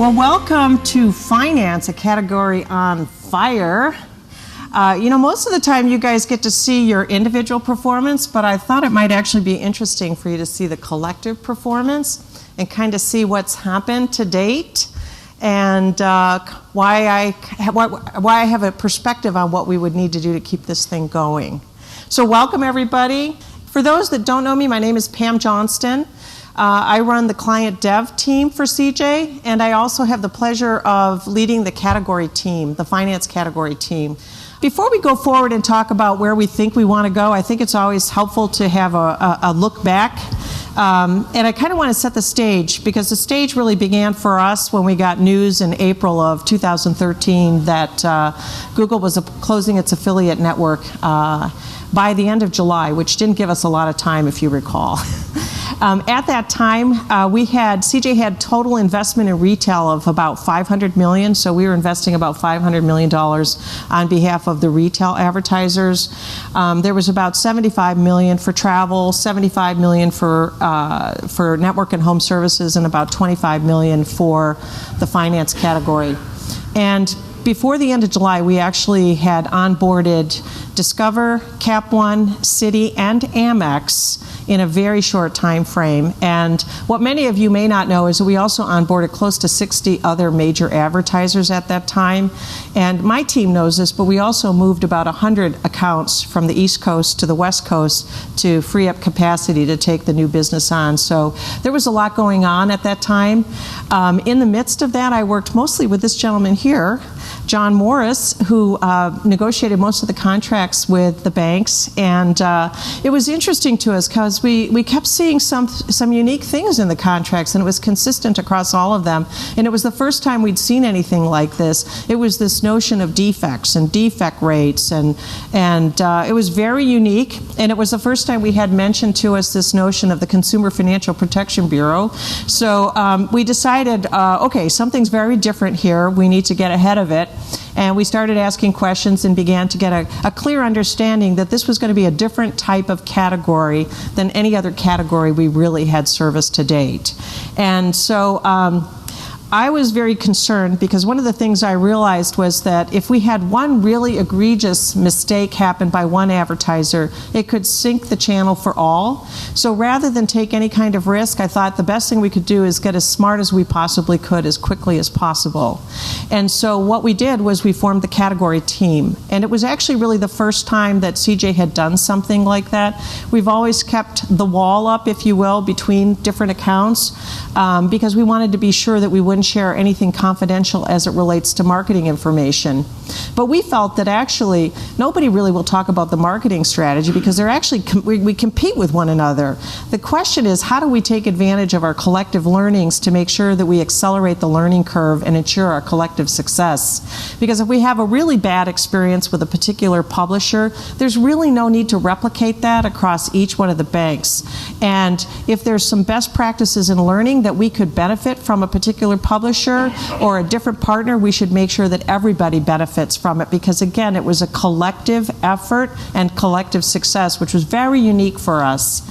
Well, welcome to Finance, a category on fire. Most of the time you guys get to see your individual performance, but I thought it might actually be interesting for you to see the collective performance and kind of see what's happened to date and why I have a perspective on what we would need to do to keep this thing going. So welcome, everybody. For those that don't know me, my name is Pam Johnston. I run the client dev team for CJ, and I also have the pleasure of leading the category team, the finance category team. Before we go forward and talk about where we think we want to go, I think it's always helpful to have a look back. And I kind of want to set the stage, because the stage really began for us when we got news in April of 2013 that Google was closing its affiliate network by the end of July, which didn't give us a lot of time, if you recall. At that time, CJ had total investment in retail of about $500 million, so we were investing about $500 million on behalf of the retail advertisers. There was about $75 million for travel, $75 million for network and home services, and about $25 million for the finance category. And before the end of July, we actually had onboarded Discover, Cap One, Citi, and Amex in a very short time frame. And what many of you may not know is that we also onboarded close to 60 other major advertisers at that time. And my team knows this, but we also moved about 100 accounts from the East Coast to the West Coast to free up capacity to take the new business on. So there was a lot going on at that time. In the midst of that, I worked mostly with this gentleman here, John Morris, who negotiated most of the contracts with the banks. And it was interesting to us because we kept seeing some unique things in the contracts, and it was consistent across all of them. And it was the first time we'd seen anything like this. It was this notion of defects and defect rates, and it was very unique. And it was the first time we had mentioned to us this notion of the Consumer Financial Protection Bureau. So we decided, okay, something's very different here. We need to get ahead of it. And we started asking questions and began to get a clear understanding that this was going to be a different type of category than any other category we really had serviced to date. And so I was very concerned, because one of the things I realized was that if we had one really egregious mistake happen by one advertiser, it could sink the channel for all. So rather than take any kind of risk, I thought the best thing we could do is get as smart as we possibly could as quickly as possible. And so what we did was we formed the category team. And it was actually really the first time that CJ had done something like that. We've always kept the wall up, if you will, between different accounts, because we wanted to be sure that we wouldn't share anything confidential as it relates to marketing information. But we felt that actually nobody really will talk about the marketing strategy, because they're actually we compete with one another. The question is, how do we take advantage of our collective learnings to make sure that we accelerate the learning curve and ensure our collective success? Because if we have a really bad experience with a particular publisher, there's really no need to replicate that across each one of the banks. And if there's some best practices in learning that we could benefit from a particular publisher or a different partner, we should make sure that everybody benefits from it, because again, it was a collective effort and collective success, which was very unique for us.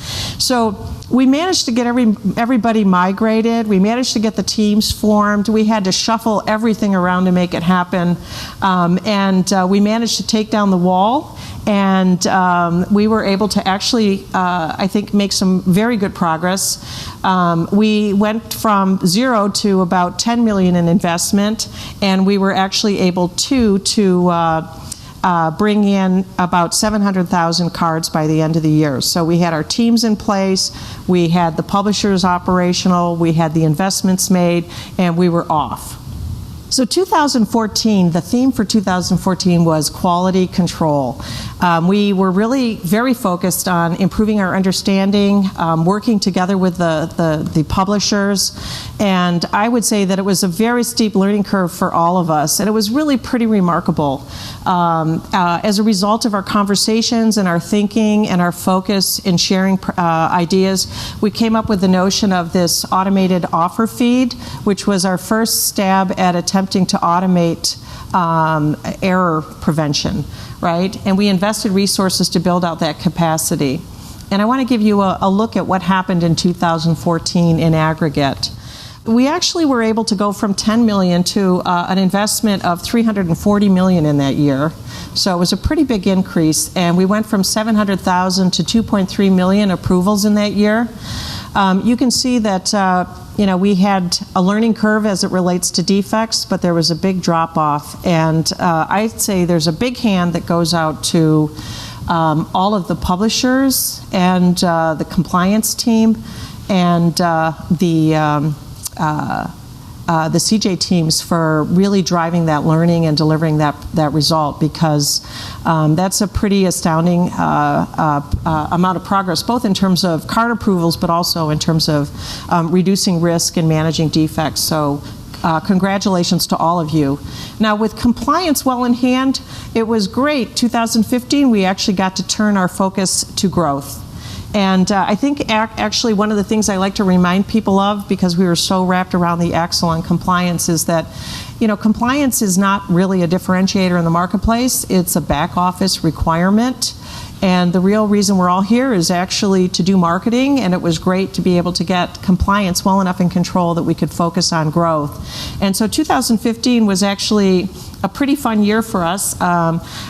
So we managed to get everybody migrated. We managed to get the teams formed. We had to shuffle everything around to make it happen. We managed to take down the wall. And we were able to actually, I think, make some very good progress. We went from 0 to about $10 million in investment, and we were actually able to bring in about 700,000 cards by the end of the year. So we had our teams in place, we had the publishers operational, we had the investments made, and we were off. So 2014, the theme for 2014 was quality control. We were really very focused on improving our understanding, working together with the publishers, and I would say that it was a very steep learning curve for all of us, and it was really pretty remarkable. As a result of our conversations and our thinking and our focus in sharing ideas, we came up with the notion of this automated offer feed, which was our first stab at attempting to automate error prevention, right? And we invested resources to build out that capacity. And I want to give you a look at what happened in 2014 in aggregate. We actually were able to go from 10 million to an investment of 340 million in that year. So it was a pretty big increase, and we went from 700,000 to 2.3 million approvals in that year. You can see that we had a learning curve as it relates to defects, but there was a big drop off, and I'd say there's a big hand that goes out to all of the publishers and the compliance team and the CJ teams for really driving that learning and delivering that result, because that's a pretty astounding amount of progress, both in terms of card approvals, but also in terms of reducing risk and managing defects. So congratulations to all of you. Now, with compliance well in hand, it was great. 2015, we actually got to turn our focus to growth. And I think actually one of the things I like to remind people of, because we were so wrapped around the axle on compliance, is that compliance is not really a differentiator in the marketplace. It's a back office requirement. And the real reason we're all here is actually to do marketing, and it was great to be able to get compliance well enough in control that we could focus on growth. And so 2015 was actually a pretty fun year for us.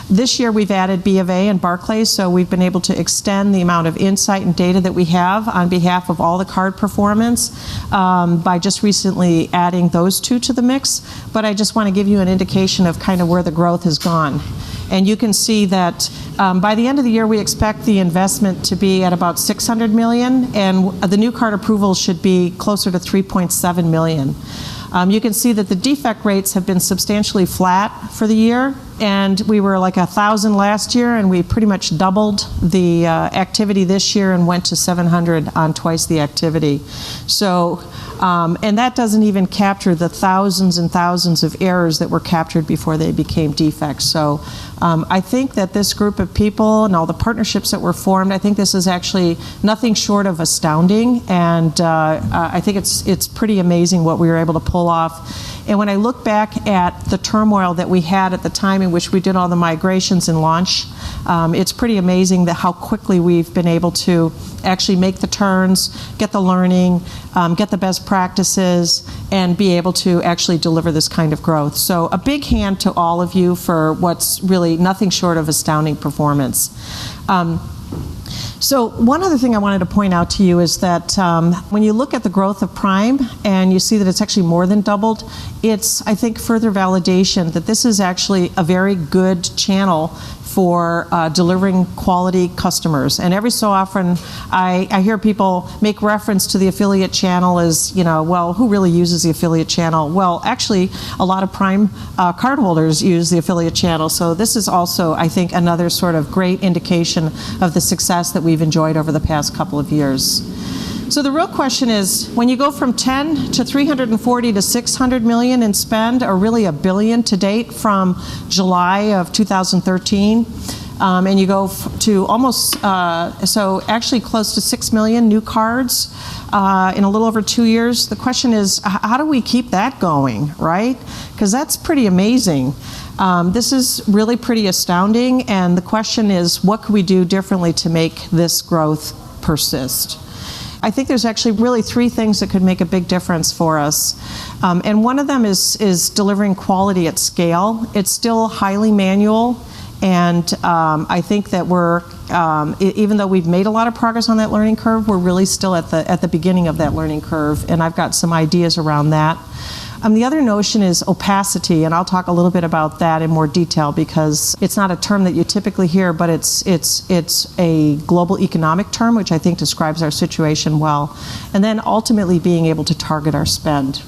This year we've added B of A and Barclays, so we've been able to extend the amount of insight and data that we have on behalf of all the card performance by just recently adding those two to the mix. But I just want to give you an indication of kind of where the growth has gone. And you can see that by the end of the year, we expect the investment to be at about 600 million, and the new card approvals should be closer to 3.7 million. You can see that the defect rates have been substantially flat for the year, and we were like 1,000 last year, and we pretty much doubled the activity this year and went to 700 on twice the activity. So, and that doesn't even capture the thousands and thousands of errors that were captured before they became defects. So I think that this group of people and all the partnerships that were formed, I think this is actually nothing short of astounding, and I think it's pretty amazing what we were able to pull off. And when I look back at the turmoil that we had at the time in which we did all the migrations and launch, it's pretty amazing that how quickly we've been able to actually make the turns, get the learning, get the best practices, and be able to actually deliver this kind of growth. So a big hand to all of you for what's really nothing short of astounding performance. So one other thing I wanted to point out to you is that when you look at the growth of Prime and you see that it's actually more than doubled, it's, I think, further validation that this is actually a very good channel for delivering quality customers. And every so often I hear people make reference to the affiliate channel as, well, who really uses the affiliate channel? Well, actually, a lot of Prime cardholders use the affiliate channel. So this is also, I think, another sort of great indication of the success that we've enjoyed over the past couple of years. So the real question is, when you go from 10 to 340 to 600 million in spend, or really $1 billion to date from July of 2013, and you go to almost, so actually close to 6 million new cards in a little over 2 years, the question is, how do we keep that going, right? Because that's pretty amazing. This is really pretty astounding, and the question is, what could we do differently to make this growth persist? I think there's actually really 3 things that could make a big difference for us. And one of them is delivering quality at scale. It's still highly manual, and I think that we're, even though we've made a lot of progress on that learning curve, we're really still at the beginning of that learning curve, and I've got some ideas around that. The other notion is opacity, and I'll talk a little bit about that in more detail because it's not a term that you typically hear, but it's a global economic term, which I think describes our situation well. And then ultimately being able to target our spend.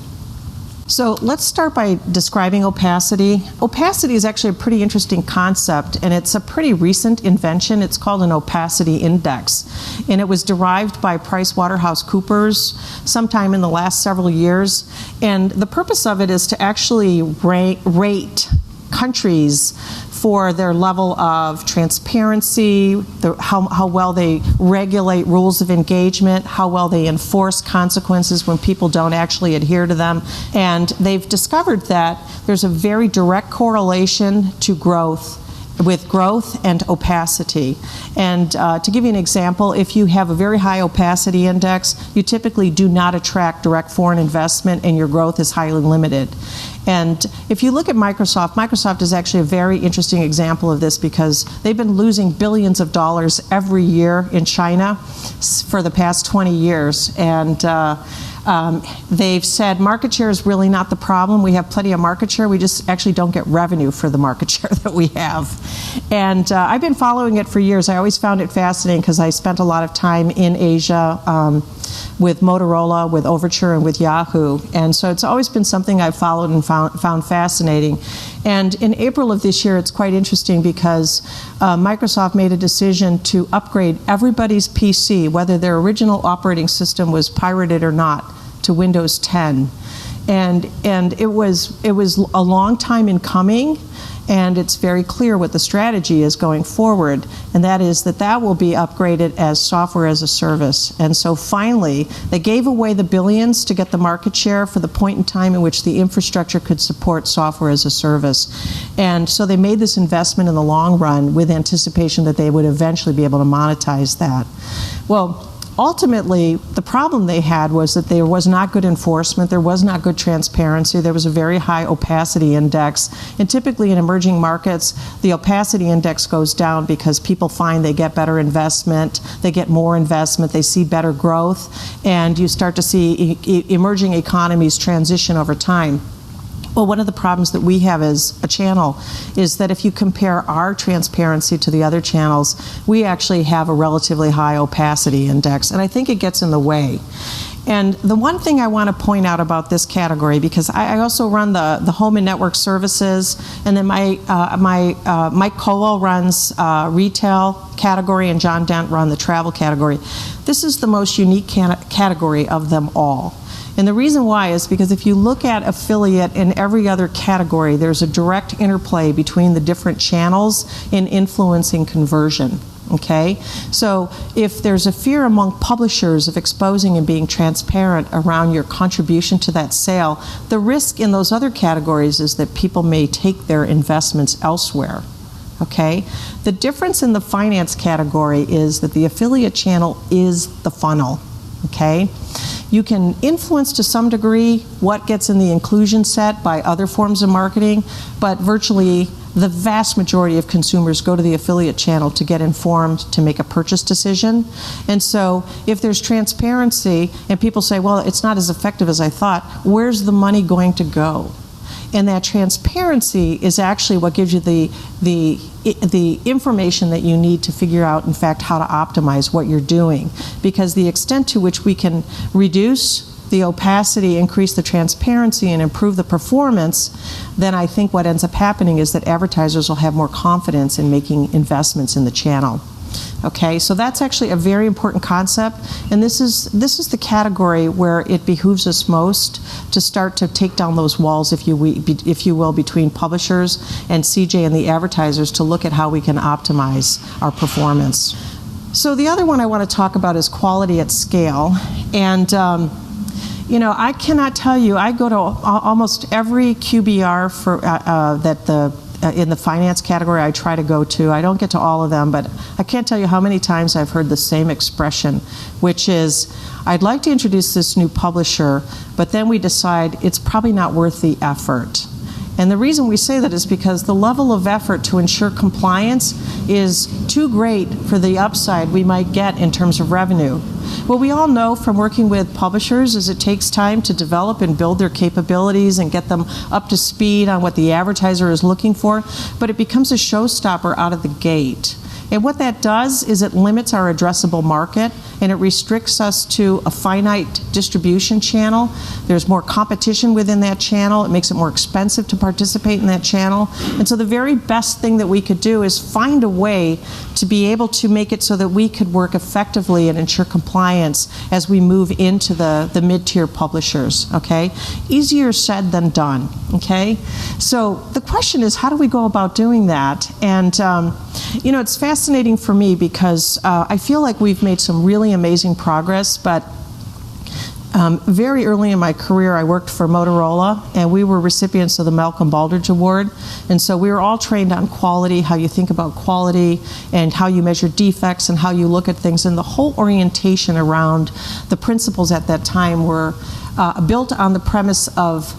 So let's start by describing opacity. Opacity is actually a pretty interesting concept, and it's a pretty recent invention. It's called an opacity index, and it was derived by PricewaterhouseCoopers sometime in the last several years. And the purpose of it is to actually rate countries for their level of transparency, how well they regulate rules of engagement, how well they enforce consequences when people don't actually adhere to them. And they've discovered that there's a very direct correlation to growth with growth and opacity. And to give you an example, if you have a very high opacity index, you typically do not attract direct foreign investment and your growth is highly limited. And if you look at Microsoft, Microsoft is actually a very interesting example of this because they've been losing billions of dollars every year in China for the past 20 years. And they've said market share is really not the problem. We have plenty of market share. We just actually don't get revenue for the market share that we have. And I've been following it for years. I always found it fascinating because I spent a lot of time in Asia with Motorola, with Overture, and with Yahoo. And so it's always been something I've followed and found fascinating. And in April of this year, it's quite interesting because Microsoft made a decision to upgrade everybody's PC, whether their original operating system was pirated or not, to Windows 10. And it was a long time in coming, and it's very clear what the strategy is going forward, and that is that will be upgraded as software as a service. And so finally, they gave away the billions to get the market share for the point in time in which the infrastructure could support software as a service. And so they made this investment in the long run with anticipation that they would eventually be able to monetize that. Well, ultimately, the problem they had was that there was not good enforcement, there was not good transparency, there was a very high opacity index, and typically in emerging markets, the opacity index goes down because people find they get better investment, they get more investment, they see better growth, and you start to see emerging economies transition over time. Well, one of the problems that we have as a channel is that if you compare our transparency to the other channels, we actually have a relatively high opacity index, and I think it gets in the way. And the one thing I want to point out about this category, because I also run the home and network services, and then Mike Colwell runs retail category, and John Dent run the travel category. This is the most unique category of them all. And the reason why is because if you look at affiliate in every other category, there's a direct interplay between the different channels in influencing conversion. Okay? So if there's a fear among publishers of exposing and being transparent around your contribution to that sale, the risk in those other categories is that people may take their investments elsewhere. Okay? The difference in the finance category is that the affiliate channel is the funnel. Okay? You can influence to some degree what gets in the inclusion set by other forms of marketing, but virtually the vast majority of consumers go to the affiliate channel to get informed, to make a purchase decision. And so if there's transparency and people say, well, it's not as effective as I thought, where's the money going to go? And that transparency is actually what gives you the information that you need to figure out, in fact, how to optimize what you're doing. Because the extent to which we can reduce the opacity, increase the transparency, and improve the performance, then I think what ends up happening is that advertisers will have more confidence in making investments in the channel. Okay, so that's actually a very important concept, and this is the category where it behooves us most to start to take down those walls, if you will, between publishers and CJ and the advertisers to look at how we can optimize our performance. So the other one I want to talk about is quality at scale, and you know, I cannot tell you, I go to almost every QBR for in the finance category I try to go to. I don't get to all of them, but I can't tell you how many times I've heard the same expression, which is, I'd like to introduce this new publisher, but then we decide it's probably not worth the effort. And the reason we say that is because the level of effort to ensure compliance is too great for the upside we might get in terms of revenue. What we all know from working with publishers is it takes time to develop and build their capabilities and get them up to speed on what the advertiser is looking for, but it becomes a showstopper out of the gate. And what that does is it limits our addressable market, and it restricts us to a finite distribution channel. There's more competition within that channel. It makes it more expensive to participate in that channel. And so the very best thing that we could do is find a way to be able to make it so that we could work effectively and ensure compliance as we move into the mid-tier publishers, okay? Easier said than done, okay? So the question is, how do we go about doing that? And you know, it's fascinating for me because I feel like we've made some really amazing progress, but Very early in my career, I worked for Motorola, and we were recipients of the Malcolm Baldrige Award. And so we were all trained on quality, how you think about quality, and how you measure defects, and how you look at things. And the whole orientation around the principles at that time were built on the premise of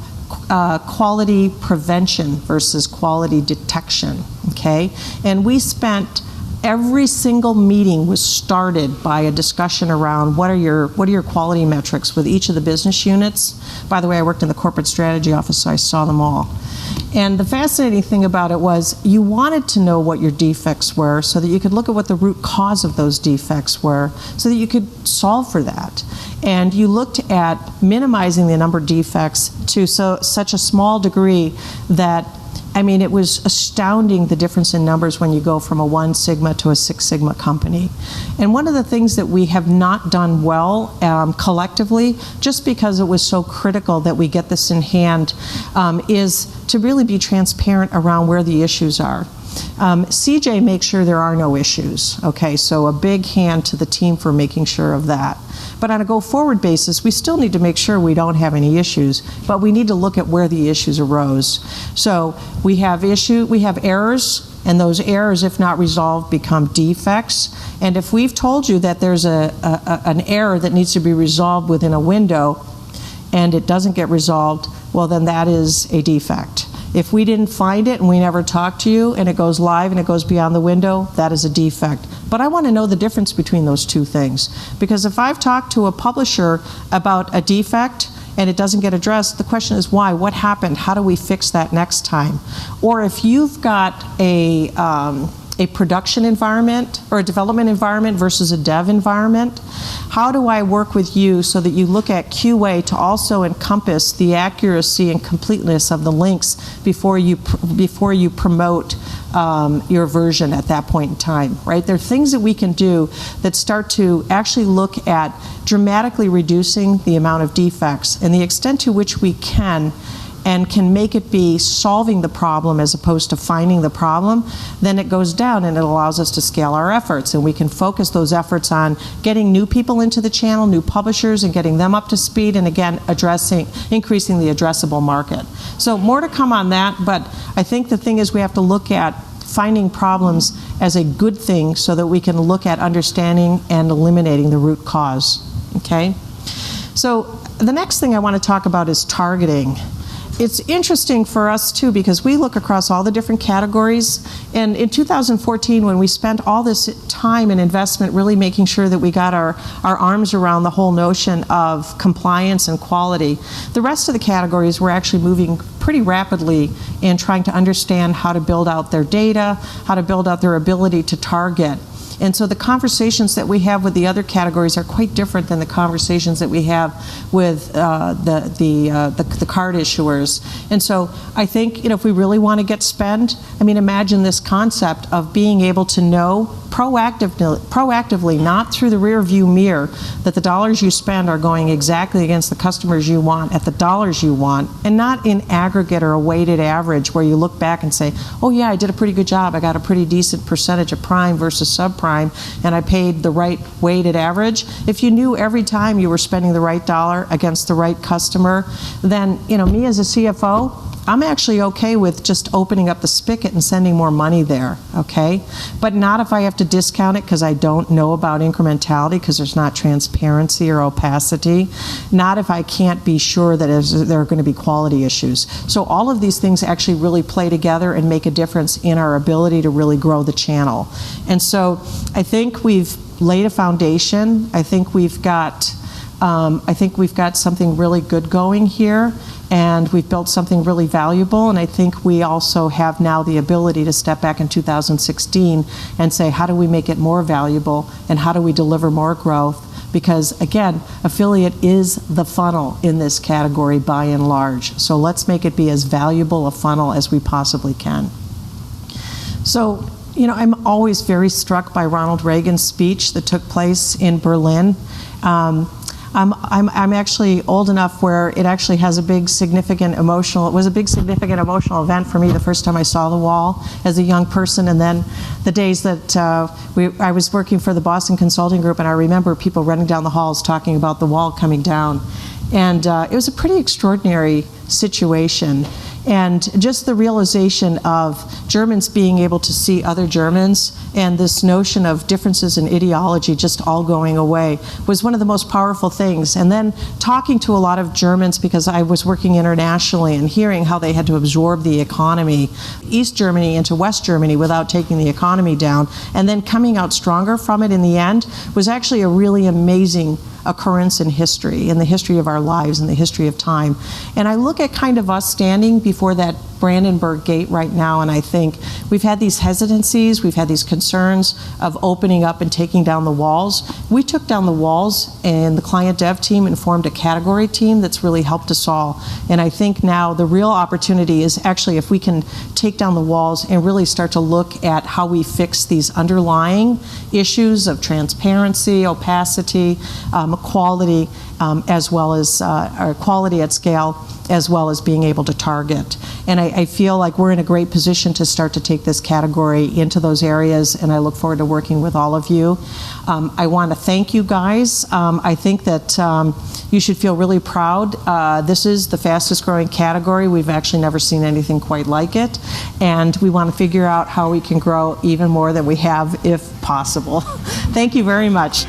quality prevention versus quality detection, okay? And we spent every single meeting was started by a discussion around what are your quality metrics with each of the business units. By the way, I worked in the corporate strategy office, so I saw them all. And the fascinating thing about it was you wanted to know what your defects were so that you could look at what the root cause of those defects were so that you could solve for that. And you looked at minimizing the number of defects to such a small degree that, I mean, it was astounding the difference in numbers when you go from a 1 Sigma to a 6 Sigma company. And one of the things that we have not done well collectively, just because it was so critical that we get this in hand, is to really be transparent around where the issues are. CJ makes sure there are no issues, okay? So a big hand to the team for making sure of that. But on a go-forward basis, we still need to make sure we don't have any issues, but we need to look at where the issues arose. So we have errors, and those errors, if not resolved, become defects. And if we've told you that there's an error that needs to be resolved within a window, and it doesn't get resolved, well, then that is a defect. If we didn't find it and we never talked to you and it goes live and it goes beyond the window, that is a defect. But I want to know the difference between those two things. Because if I've talked to a publisher about a defect and it doesn't get addressed, the question is why? What happened? How do we fix that next time? Or if you've got a production environment or a development environment versus a dev environment, how do I work with you so that you look at QA to also encompass the accuracy and completeness of the links before you promote your version at that point in time, right? There are things that we can do that start to actually look at dramatically reducing the amount of defects and the extent to which we can make it be solving the problem as opposed to finding the problem, then it goes down and it allows us to scale our efforts. And we can focus those efforts on getting new people into the channel, new publishers, and getting them up to speed, and again, increasing the addressable market. So more to come on that, but I think the thing is we have to look at finding problems as a good thing so that we can look at understanding and eliminating the root cause, okay? So the next thing I want to talk about is targeting. It's interesting for us too because we look across all the different categories, and in 2014 when we spent all this time and investment really making sure that we got our arms around the whole notion of compliance and quality, the rest of the categories were actually moving pretty rapidly in trying to understand how to build out their data, how to build out their ability to target. And so the conversations that we have with the other categories are quite different than the conversations that we have with the card issuers. And so I think, if we really want to get spend, I mean, imagine this concept of being able to know proactively, not through the rear view mirror, that the dollars you spend are going exactly against the customers you want at the dollars you want, and not in aggregate or a weighted average where you look back and say, oh yeah, I did a pretty good job. I got a pretty decent percentage of prime versus subprime, and I paid the right weighted average. If you knew every time you were spending the right dollar against the right customer, then, me as a CFO, I'm actually okay with just opening up the spigot and sending more money there, okay? But not if I have to discount it because I don't know about incrementality because there's not transparency or opacity. Not if I can't be sure that there are going to be quality issues. So all of these things actually really play together and make a difference in our ability to really grow the channel. And so I think we've laid a foundation. I think we've got something really good going here. And we've built something really valuable, and I think we also have now the ability to step back in 2016 and say, how do we make it more valuable, and how do we deliver more growth? Because again, affiliate is the funnel in this category by and large. So let's make it be as valuable a funnel as we possibly can. So, I'm always very struck by Ronald Reagan's speech that took place in Berlin. I'm actually old enough where it actually has it was a big significant emotional event for me the first time I saw the wall as a young person, and then the days that I was working for the Boston Consulting Group, and I remember people running down the halls talking about the wall coming down. And it was a pretty extraordinary situation. And just the realization of Germans being able to see other Germans and this notion of differences in ideology just all going away was one of the most powerful things. And then talking to a lot of Germans, because I was working internationally, and hearing how they had to absorb the economy, East Germany into West Germany without taking the economy down, and then coming out stronger from it in the end, was actually a really amazing occurrence in history, in the history of our lives, in the history of time. And I look at kind of us standing before that Brandenburg Gate right now, and I think we've had these hesitancies, we've had these concerns of opening up and taking down the walls. We took down the walls, and the client dev team and formed a category team that's really helped us all. And I think now the real opportunity is actually if we can take down the walls and really start to look at how we fix these underlying issues of transparency, opacity, quality, as well as quality at scale, as well as being able to target. And I feel like we're in a great position to start to take this category into those areas, and I look forward to working with all of you. I want to thank you guys. I think that you should feel really proud. This is the fastest growing category. We've actually never seen anything quite like it, and we want to figure out how we can grow even more than we have if possible. Thank you very much.